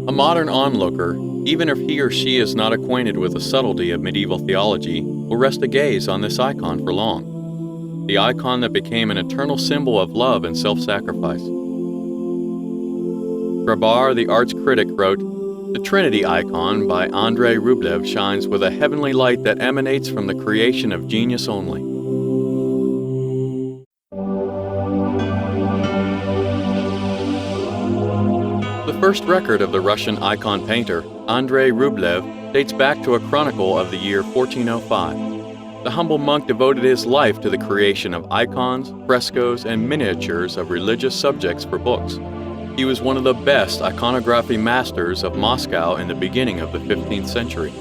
A modern onlooker, even if he or she is not acquainted with the subtlety of medieval theology, will rest a gaze on this icon for long. The icon that became an eternal symbol of love and self-sacrifice. Grabar, the arts critic, wrote, "The Trinity icon by Andrey Rublev shines with a heavenly light that emanates from the creation of genius only." The first record of the Russian icon painter, Andrey Rublev, dates back to a chronicle of the year 1405. The humble monk devoted his life to the creation of icons, frescoes, and miniatures of religious subjects for books. He was one of the best iconography masters of Moscow in the beginning of the 15th century.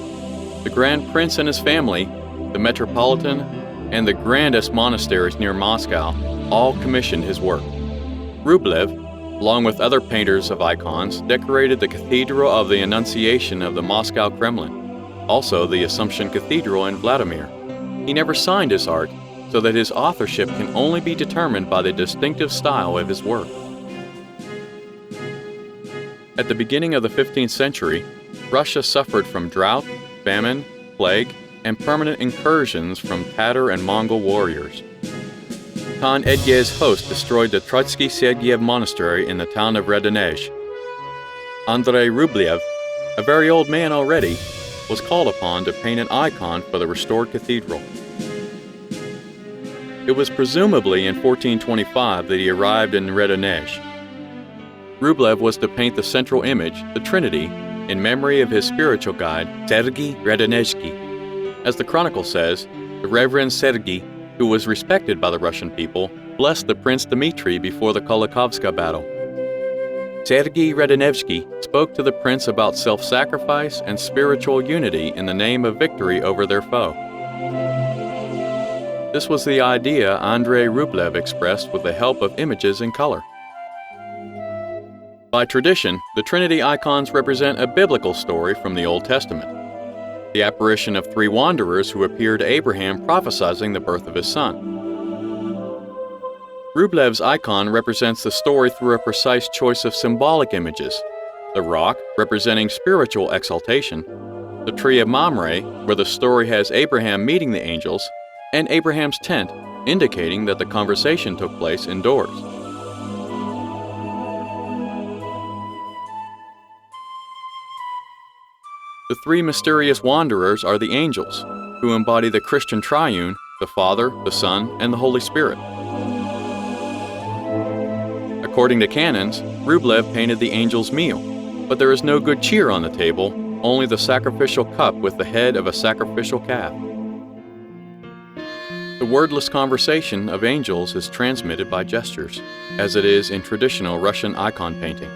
The Grand Prince and his family, the Metropolitan, and the grandest monasteries near Moscow all commissioned his work. Rublev, along with other painters of icons, decorated the Cathedral of the Annunciation of the Moscow Kremlin, also the Assumption Cathedral in Vladimir. He never signed his art, so that his authorship can only be determined by the distinctive style of his work. At the beginning of the 15th century, Russia suffered from drought, famine, plague, and permanent incursions from Tatar and Mongol warriors. Khan Edgey's host destroyed the Troitsky-Sergeyev monastery in the town of Redanezh. Andrey Rublev, a very old man already, was called upon to paint an icon for the restored cathedral. It was presumably in 1425 that he arrived in Redanezh. Rublev was to paint the central image, the Trinity, in memory of his spiritual guide, Sergei Redanezhsky. As the chronicle says, the Reverend Sergei, who was respected by the Russian people, blessed the Prince Dmitry before the Kulikovska battle. Sergei Redanezhsky spoke to the prince about self-sacrifice and spiritual unity in the name of victory over their foe. This was the idea Andrey Rublev expressed with the help of images in color. By tradition, the Trinity icons represent a biblical story from the Old Testament. The apparition of three wanderers who appear to Abraham prophesizing the birth of his son. Rublev's icon represents the story through a precise choice of symbolic images: the rock, representing spiritual exaltation, the tree of Mamre, where the story has Abraham meeting the angels, and Abraham's tent, indicating that the conversation took place indoors. The three mysterious wanderers are the angels, who embody the Christian triune, the Father, the Son, and the Holy Spirit. According to canons, Rublev painted the angels' meal, but there is no good cheer on the table, only the sacrificial cup with the head of a sacrificial calf. The wordless conversation of angels is transmitted by gestures, as it is in traditional Russian icon painting.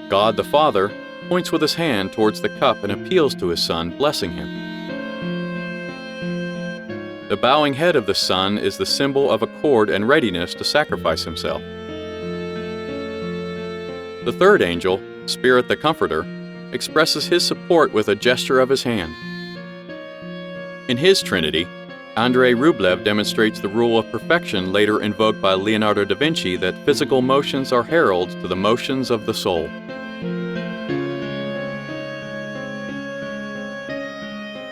God the Father points with his hand towards the cup and appeals to his son, blessing him. The bowing head of the son is the symbol of accord and readiness to sacrifice himself. The third angel, Spirit the Comforter, expresses his support with a gesture of his hand. In his Trinity, Andrey Rublev demonstrates the rule of perfection later invoked by Leonardo da Vinci, that physical motions are heralds to the motions of the soul.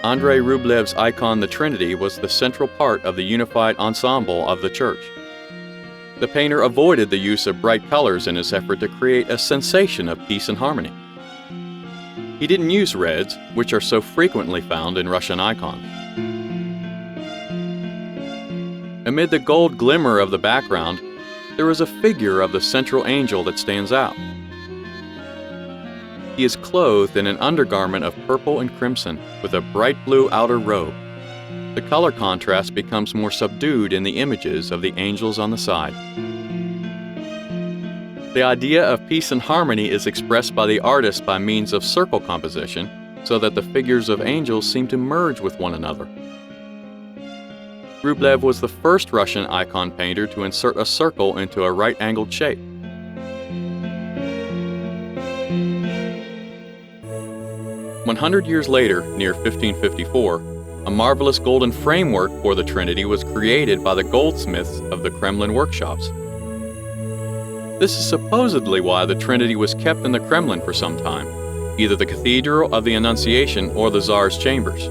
Andrey Rublev's icon, the Trinity, was the central part of the unified ensemble of the church. The painter avoided the use of bright colors in his effort to create a sensation of peace and harmony. He didn't use reds, which are so frequently found in Russian icons. Amid the gold glimmer of the background, there is a figure of the central angel that stands out. He is clothed in an undergarment of purple and crimson, with a bright blue outer robe. The color contrast becomes more subdued in the images of the angels on the side. The idea of peace and harmony is expressed by the artist by means of circle composition, so that the figures of angels seem to merge with one another. Rublev was the first Russian icon painter to insert a circle into a right-angled shape. 100 years later, near 1554, a marvelous golden framework for the Trinity was created by the goldsmiths of the Kremlin workshops. This is supposedly why the Trinity was kept in the Kremlin for some time, either the Cathedral of the Annunciation or the Tsar's chambers.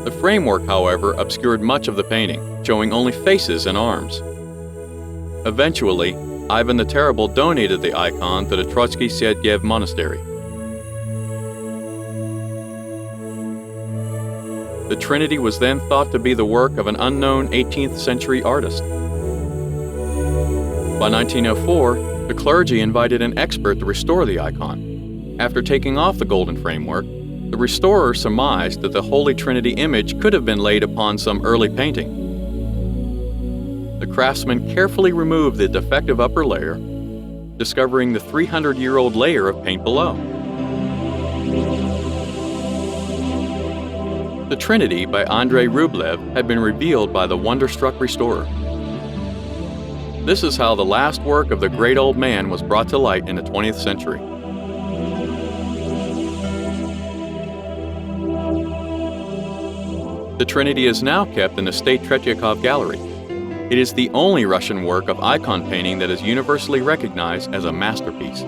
The framework, however, obscured much of the painting, showing only faces and arms. Eventually, Ivan the Terrible donated the icon to the Trotsky-Syedyev Monastery. The Trinity was then thought to be the work of an unknown 18th century artist. By 1904, the clergy invited an expert to restore the icon. After taking off the golden framework, the restorer surmised that the Holy Trinity image could have been laid upon some early painting. The craftsman carefully removed the defective upper layer, discovering the 300-year-old layer of paint below. The Trinity by Andrey Rublev had been revealed by the wonderstruck restorer. This is how the last work of the great old man was brought to light in the 20th century. The Trinity is now kept in the State Tretyakov Gallery. It is the only Russian work of icon painting that is universally recognized as a masterpiece.